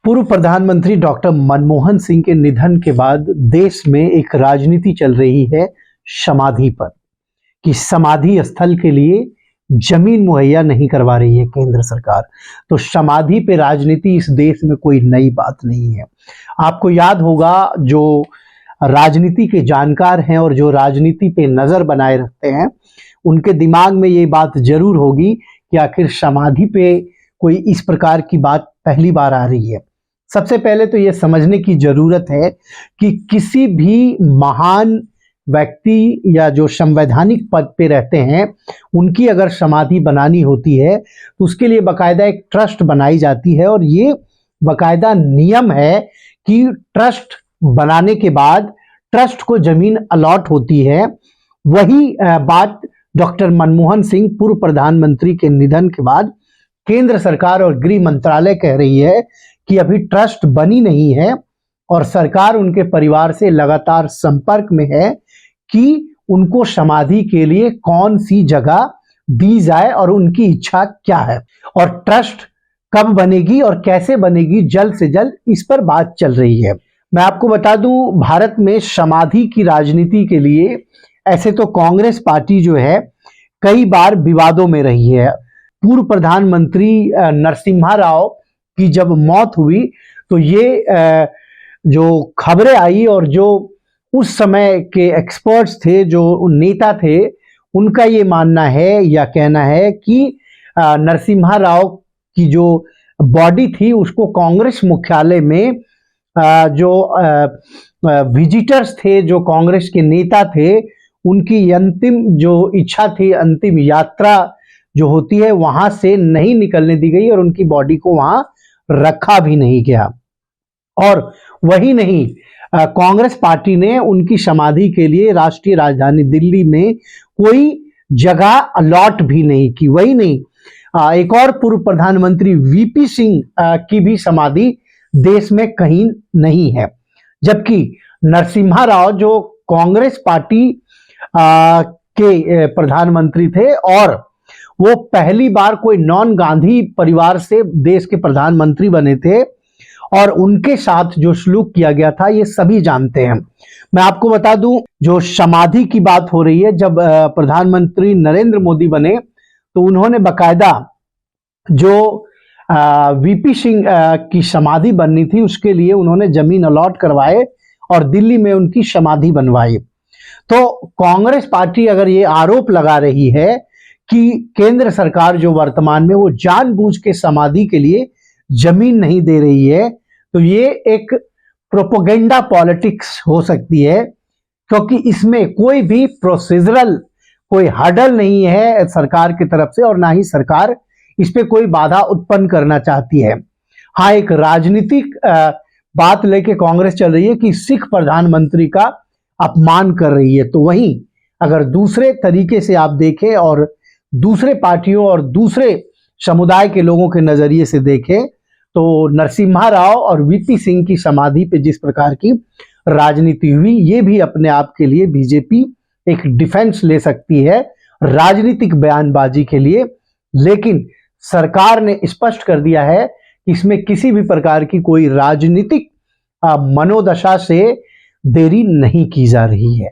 पूर्व प्रधानमंत्री डॉक्टर मनमोहन सिंह के निधन के बाद देश में एक राजनीति चल रही है समाधि पर, कि समाधि स्थल के लिए जमीन मुहैया नहीं करवा रही है केंद्र सरकार। तो समाधि पे राजनीति इस देश में कोई नई बात नहीं है। आपको याद होगा, जो राजनीति के जानकार हैं और जो राजनीति पे नजर बनाए रखते हैं, उनके दिमाग में ये बात जरूर होगी कि आखिर समाधि पे कोई इस प्रकार की बात पहली बार आ रही है। सबसे पहले तो ये समझने की जरूरत है कि किसी भी महान व्यक्ति या जो संवैधानिक पद पे रहते हैं, उनकी अगर समाधि बनानी होती है तो उसके लिए बाकायदा एक ट्रस्ट बनाई जाती है, और ये बाकायदा नियम है कि ट्रस्ट बनाने के बाद ट्रस्ट को जमीन अलॉट होती है। वही बात डॉक्टर मनमोहन सिंह पूर्व प्रधानमंत्री के निधन के बाद केंद्र सरकार और गृह मंत्रालय कह रही है कि अभी ट्रस्ट बनी नहीं है, और सरकार उनके परिवार से लगातार संपर्क में है कि उनको समाधि के लिए कौन सी जगह दी जाए और उनकी इच्छा क्या है, और ट्रस्ट कब बनेगी और कैसे बनेगी, जल्द से जल्द इस पर बात चल रही है। मैं आपको बता दूं, भारत में समाधि की राजनीति के लिए ऐसे तो कांग्रेस पार्टी जो है कई बार विवादों में रही है। पूर्व प्रधानमंत्री नरसिम्हा राव की जब मौत हुई तो ये जो खबरें आई, और जो उस समय के एक्सपर्ट्स थे, जो नेता थे, उनका ये मानना है या कहना है कि नरसिम्हा राव की जो बॉडी थी उसको कांग्रेस मुख्यालय में जो विजिटर्स थे, जो कांग्रेस के नेता थे, उनकी अंतिम जो इच्छा थी, अंतिम यात्रा जो होती है, वहां से नहीं निकलने दी गई और उनकी बॉडी को वहां रखा भी नहीं गया। और वही नहीं, कांग्रेस पार्टी ने उनकी समाधि के लिए राष्ट्रीय राजधानी दिल्ली में कोई जगह अलॉट भी नहीं की। वही नहीं, एक और पूर्व प्रधानमंत्री वीपी सिंह की भी समाधि देश में कहीं नहीं है, जबकि नरसिम्हा राव जो कांग्रेस पार्टी के प्रधानमंत्री थे, और वो पहली बार कोई नॉन गांधी परिवार से देश के प्रधानमंत्री बने थे, और उनके साथ जो सलूक किया गया था ये सभी जानते हैं। मैं आपको बता दूं, जो समाधि की बात हो रही है, जब प्रधानमंत्री नरेंद्र मोदी बने तो उन्होंने बाकायदा जो वीपी सिंह की समाधि बननी थी उसके लिए उन्होंने जमीन अलॉट करवाए और दिल्ली में उनकी समाधि बनवाई। तो कांग्रेस पार्टी अगर ये आरोप लगा रही है कि केंद्र सरकार जो वर्तमान में वो जानबूझ के समाधि के लिए जमीन नहीं दे रही है, तो ये एक प्रोपेगेंडा पॉलिटिक्स हो सकती है, क्योंकि इसमें कोई भी प्रोसीजरल कोई हर्डल नहीं है सरकार की तरफ से, और ना ही सरकार इस पे कोई बाधा उत्पन्न करना चाहती है। हाँ, एक राजनीतिक बात लेके कांग्रेस चल रही है कि सिख प्रधानमंत्री का अपमान कर रही है। तो वहीं अगर दूसरे तरीके से आप देखें और दूसरे पार्टियों और दूसरे समुदाय के लोगों के नजरिए से देखें, तो नरसिम्हा राव और वीपी सिंह की समाधि पे जिस प्रकार की राजनीति हुई, ये भी अपने आप के लिए बीजेपी एक डिफेंस ले सकती है राजनीतिक बयानबाजी के लिए। लेकिन सरकार ने स्पष्ट कर दिया है कि इसमें किसी भी प्रकार की कोई राजनीतिक मनोदशा से देरी नहीं की जा रही है।